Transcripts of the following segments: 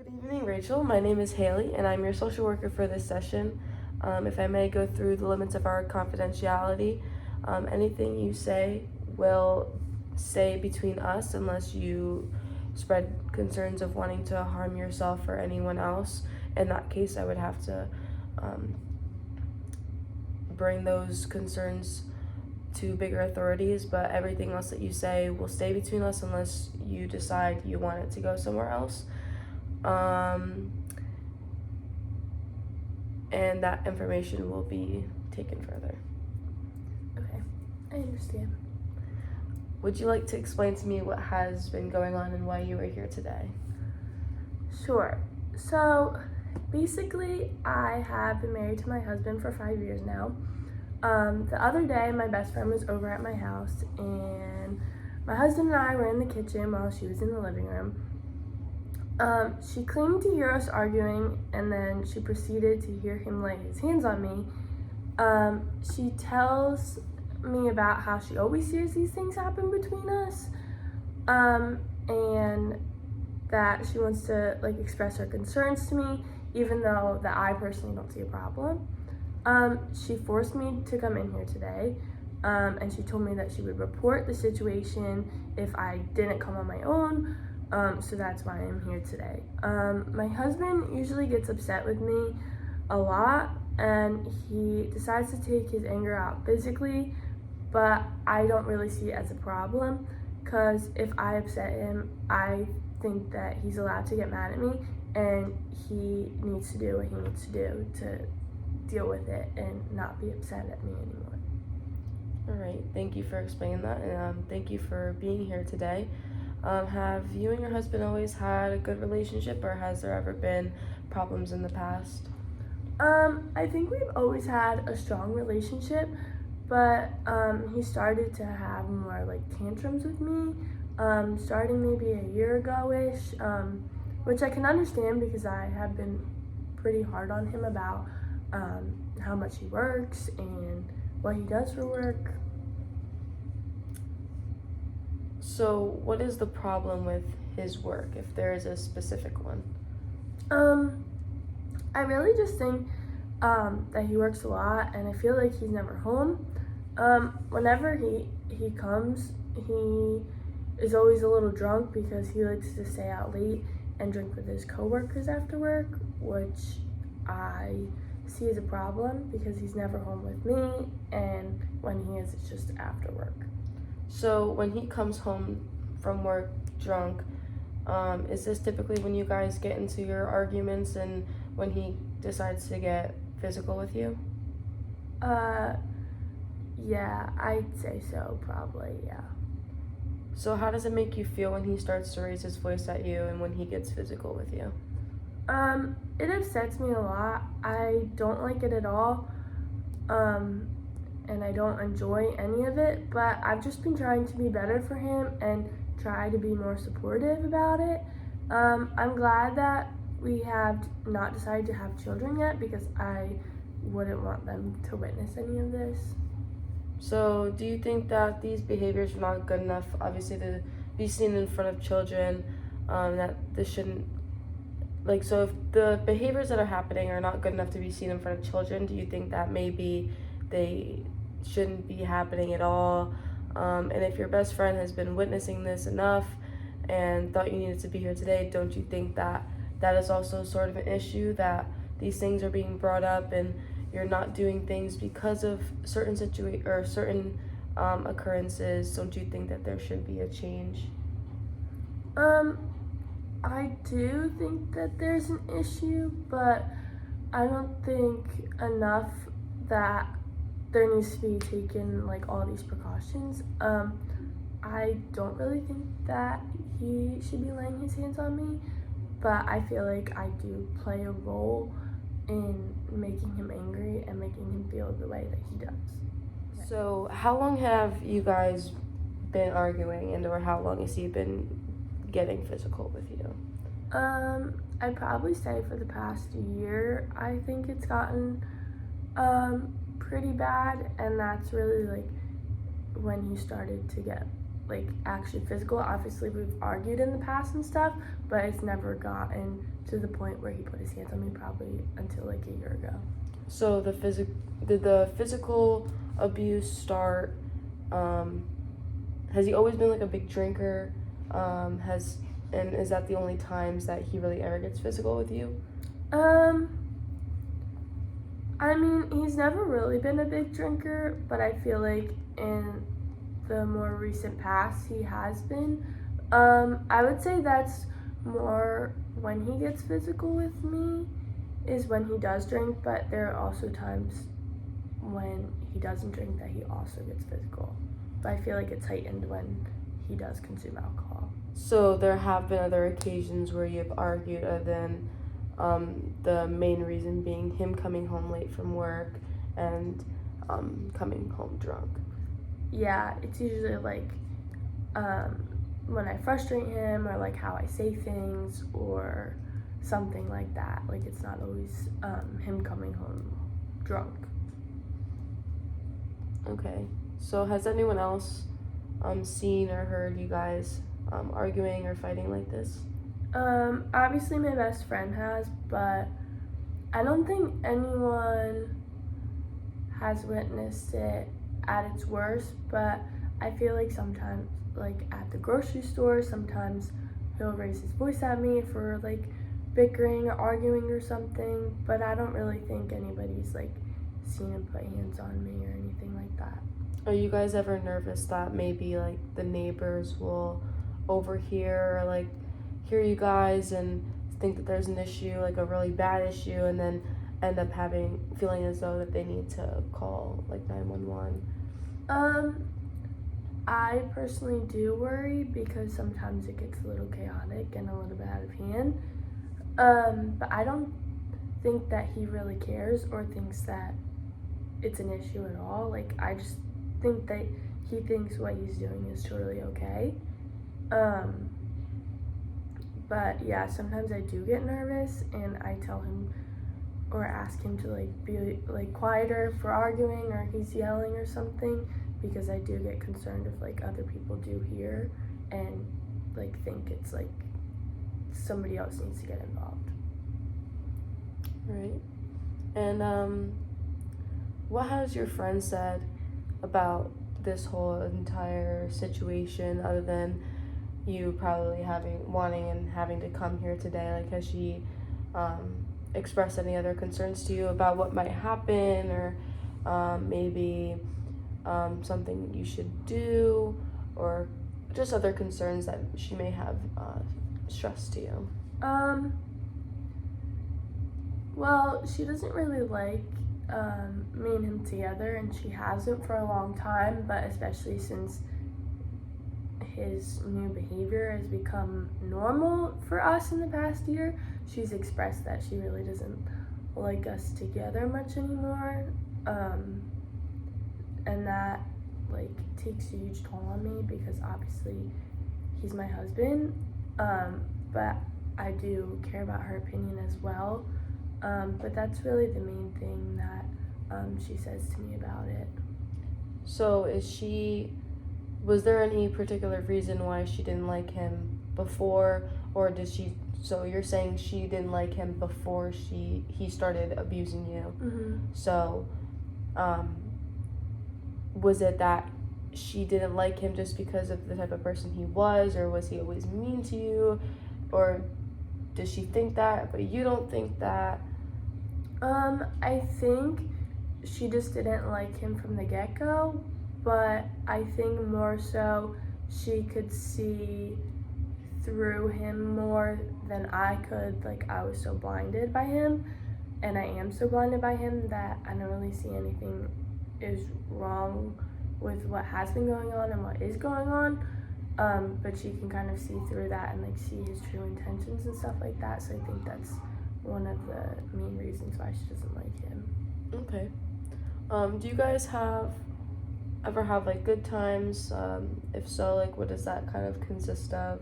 Good evening, Rachel. My name is Haley, and I'm your social worker for this session. If I may go through the limits of our confidentiality, anything you say will stay between us unless you spread concerns of wanting to harm yourself or anyone else. In that case, I would have to bring those concerns to bigger authorities, but everything else that you say will stay between us unless you decide you want it to go somewhere else. And that information will be taken further. Okay, I understand. Would you like to explain to me what has been going on and why you are here today? Sure. So, basically, I have been married to my husband for 5 years now. The other day, my best friend was over at my house, and my husband and I were in the kitchen while she was in the living room. She claimed to hear us arguing, and then she proceeded to hear him lay his hands on me. She tells me about how she always hears these things happen between us, and that she wants to express her concerns to me, even though that I personally don't see a problem. She forced me to come in here today, and she told me that she would report the situation if I didn't come on my own. So that's why I'm here today. My husband usually gets upset with me a lot, and he decides to take his anger out physically, but I don't really see it as a problem, because if I upset him, I think that he's allowed to get mad at me, and he needs to do what he needs to do to deal with it and not be upset at me anymore. All right, thank you for explaining that, and thank you for being here today. Have you and your husband always had a good relationship, or has there ever been problems in the past? I think we've always had a strong relationship, but he started to have more tantrums with me, starting maybe a year ago-ish, which I can understand because I have been pretty hard on him about how much he works and what he does for work. So what is the problem with his work, if there is a specific one? I really just think that he works a lot, and I feel like he's never home. Whenever he comes, he is always a little drunk because he likes to stay out late and drink with his coworkers after work, which I see as a problem because he's never home with me, and when he is, it's just after work. So when he comes home from work drunk, is this typically when you guys get into your arguments and when he decides to get physical with you? Yeah, I'd say so, probably, yeah. So how does it make you feel when he starts to raise his voice at you and when he gets physical with you? It upsets me a lot. I don't like it at all. And I don't enjoy any of it, but I've just been trying to be better for him and try to be more supportive about it. I'm glad that we have not decided to have children yet because I wouldn't want them to witness any of this. So do you think that these behaviors are not good enough, obviously, to be seen in front of children, that this shouldn't, so if the behaviors that are happening are not good enough to be seen in front of children, do you think that maybe they shouldn't be happening at all? And if your best friend has been witnessing this enough and thought you needed to be here today, don't you think that that is also sort of an issue, that these things are being brought up and you're not doing things because of certain occurrences? Don't you think that there should be a change? I do think that there's an issue, but I don't think enough that there needs to be taken all these precautions. I don't really think that he should be laying his hands on me, but I feel like I do play a role in making him angry and making him feel the way that he does. So how long have you guys been arguing, and or how long has he been getting physical with you? I'd probably say for the past year, I think it's gotten pretty bad, and that's really when he started to get like actually physical. Obviously we've argued in the past and stuff, but it's never gotten to the point where he put his hands on me, probably until like a year ago. So did the physical abuse start? Has he always been like a big drinker? And is that the only times that he really ever gets physical with you? I mean, he's never really been a big drinker, but I feel like in the more recent past he has been. I would say that's more when he gets physical with me is when he does drink, but there are also times when he doesn't drink that he also gets physical. But I feel like it's heightened when he does consume alcohol. So there have been other occasions where you've argued, other than the main reason being him coming home late from work and coming home drunk. Yeah, it's usually like when I frustrate him, or like how I say things, or something like that. Like it's not always him coming home drunk. Okay. So has anyone else seen or heard you guys arguing or fighting like this? Obviously my best friend has, but I don't think anyone has witnessed it at its worst. But I feel like sometimes, like at the grocery store, sometimes he'll raise his voice at me for like bickering or arguing or something, but I don't really think anybody's like seen him put hands on me or anything like that. Are you guys ever nervous that maybe like the neighbors will overhear or like hear you guys and think that there's an issue, like a really bad issue, and then end up feeling as though that they need to call like 911? I personally do worry because sometimes it gets a little chaotic and a little bit out of hand. But I don't think that he really cares or thinks that it's an issue at all. Like I just think that he thinks what he's doing is totally okay. But yeah, sometimes I do get nervous and I tell him or ask him to like be like quieter for arguing or he's yelling or something, because I do get concerned if like other people do hear and like think it's like somebody else needs to get involved. Right. And what has your friend said about this whole entire situation, other than you probably wanting and having to come here today? Like, has she expressed any other concerns to you about what might happen, or maybe something you should do, or just other concerns that she may have stressed to you? Well, she doesn't really like me and him together, and she hasn't for a long time, but especially since his new behavior has become normal for us in the past year, she's expressed that she really doesn't like us together much anymore, and that like takes a huge toll on me because obviously he's my husband, but I do care about her opinion as well. But that's really the main thing that she says to me about it. So was there any particular reason why she didn't like him before, or so you're saying she didn't like him before he started abusing you? Mm-hmm. So was it that she didn't like him just because of the type of person he was, or was he always mean to you, or does she think that but you don't think that? I think she just didn't like him from the get-go, but I think more so she could see through him more than I could. Like I was so blinded by him, and I am so blinded by him that I don't really see anything is wrong with what has been going on and what is going on. But she can kind of see through that and like see his true intentions and stuff like that. So I think that's one of the main reasons why she doesn't like him. Okay. Do you guys ever have like good times? If so, like what does that kind of consist of?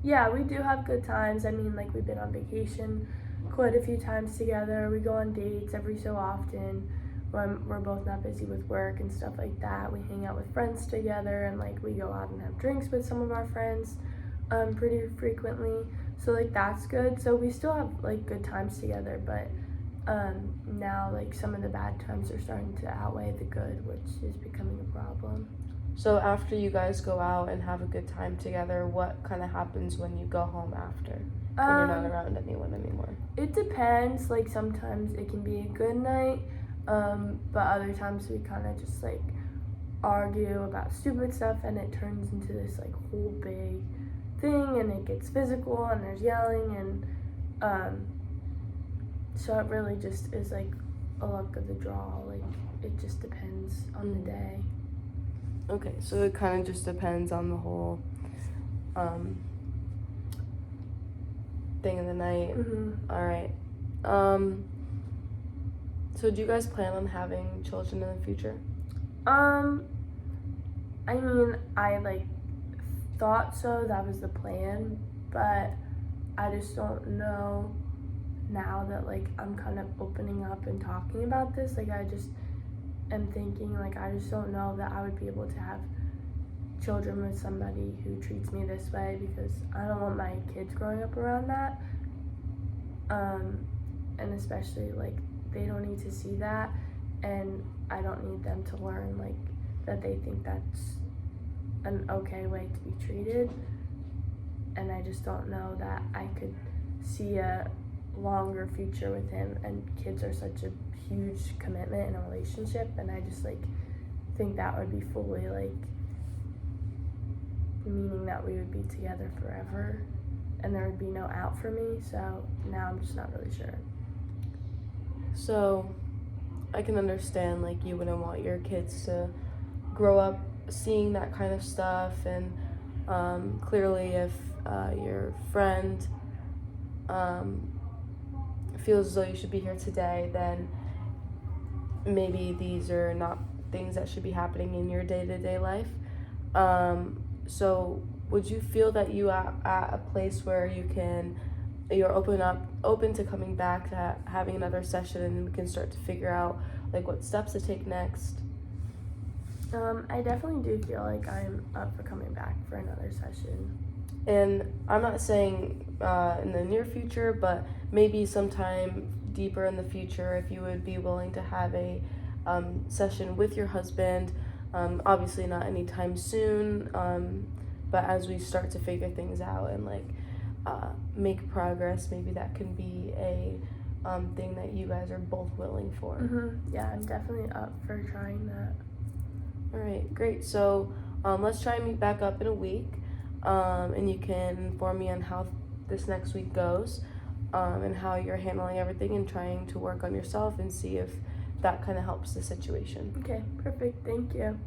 Yeah, we do have good times. I mean, like we've been on vacation quite a few times together. We go on dates every so often. when we're both not busy with work and stuff like that. We hang out with friends together, and like we go out and have drinks with some of our friends pretty frequently. So like that's good. So we still have like good times together, but now like some of the bad times are starting to outweigh the good, which is becoming a problem. So after you guys go out and have a good time together, what kind of happens when you go home after? When you're not around anyone anymore? It depends. Like sometimes it can be a good night, but other times we kind of just like argue about stupid stuff, and it turns into this like whole big thing, and it gets physical, and there's yelling, and so it really just is like a luck of the draw. Like it just depends on the day. Okay, so it kind of just depends on the whole thing of the night. All right. So do you guys plan on having children in the future? I mean, I like thought so, that was the plan, but I just don't know now that like I'm kind of opening up and talking about this. Like I just am thinking like I just don't know that I would be able to have children with somebody who treats me this way, because I don't want my kids growing up around that, and especially like they don't need to see that, and I don't need them to learn like that they think that's an okay way to be treated. And I just don't know that I could see a longer future with him, and kids are such a huge commitment in a relationship, and I just like think that would be fully like meaning that we would be together forever and there would be no out for me. So now I'm just not really sure. So I can understand like you wouldn't want your kids to grow up seeing that kind of stuff, and clearly if your friend feels as though you should be here today, then maybe these are not things that should be happening in your day-to-day life. So would you feel that you are at a place where you're open to coming back, to having another session, and we can start to figure out like what steps to take next? I definitely do feel like I'm up for coming back for another session. And I'm not saying in the near future, but maybe sometime deeper in the future, if you would be willing to have a session with your husband. Obviously not anytime soon, but as we start to figure things out and like make progress, maybe that can be a thing that you guys are both willing for. Yeah, I'm definitely up for trying that. All right, great. So let's try and meet back up in a week, and you can inform me on how this next week goes, and how you're handling everything and trying to work on yourself, and see if that kind of helps the situation. Okay, perfect. Thank you.